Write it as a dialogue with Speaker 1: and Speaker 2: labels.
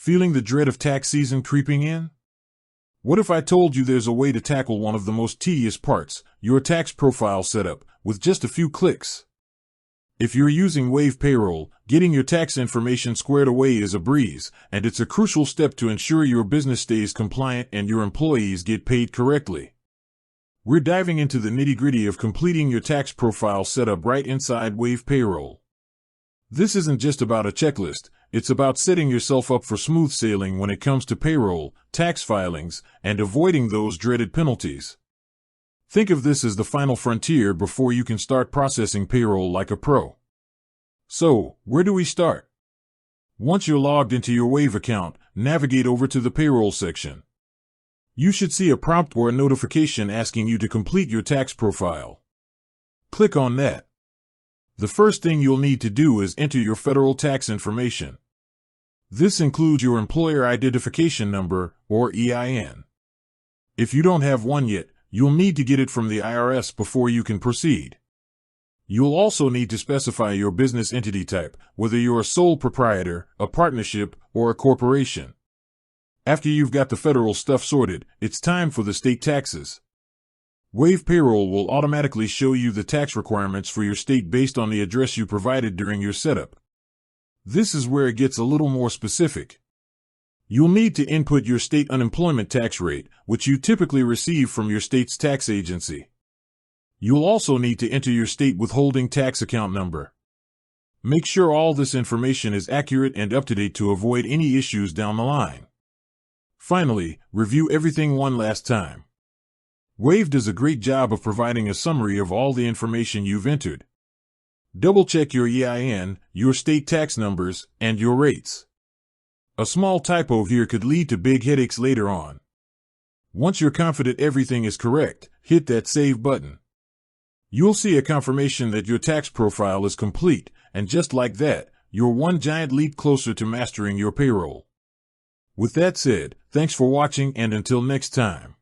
Speaker 1: Feeling the dread of tax season creeping in? What if I told you there's a way to tackle one of the most tedious parts, your tax profile setup, with just a few clicks? If you're using Wave Payroll, getting your tax information squared away is a breeze, and it's a crucial step to ensure your business stays compliant and your employees get paid correctly. We're diving into the nitty-gritty of completing your tax profile setup right inside Wave Payroll. This isn't just about a checklist, it's about setting yourself up for smooth sailing when it comes to payroll, tax filings, and avoiding those dreaded penalties. Think of this as the final frontier before you can start processing payroll like a pro. So, where do we start? Once you're logged into your Wave account, navigate over to the payroll section. You should see a prompt or a notification asking you to complete your tax profile. Click on that. The first thing you'll need to do is enter your federal tax information. This includes your employer identification number, or EIN. If you don't have one yet, you'll need to get it from the IRS before you can proceed. You'll also need to specify your business entity type, whether you're a sole proprietor, a partnership, or a corporation. After you've got the federal stuff sorted, it's time for the state taxes. Wave Payroll will automatically show you the tax requirements for your state based on the address you provided during your setup. This is where it gets a little more specific. You'll need to input your state unemployment tax rate, which you typically receive from your state's tax agency. You'll also need to enter your state withholding tax account number. Make sure all this information is accurate and up to date to avoid any issues down the line. Finally, review everything one last time. Wave does a great job of providing a summary of all the information you've entered. Double-check your EIN, your state tax numbers, and your rates. A small typo here could lead to big headaches later on. Once you're confident everything is correct, hit that Save button. You'll see a confirmation that your tax profile is complete, and just like that, you're one giant leap closer to mastering your payroll. With that said, thanks for watching, and until next time.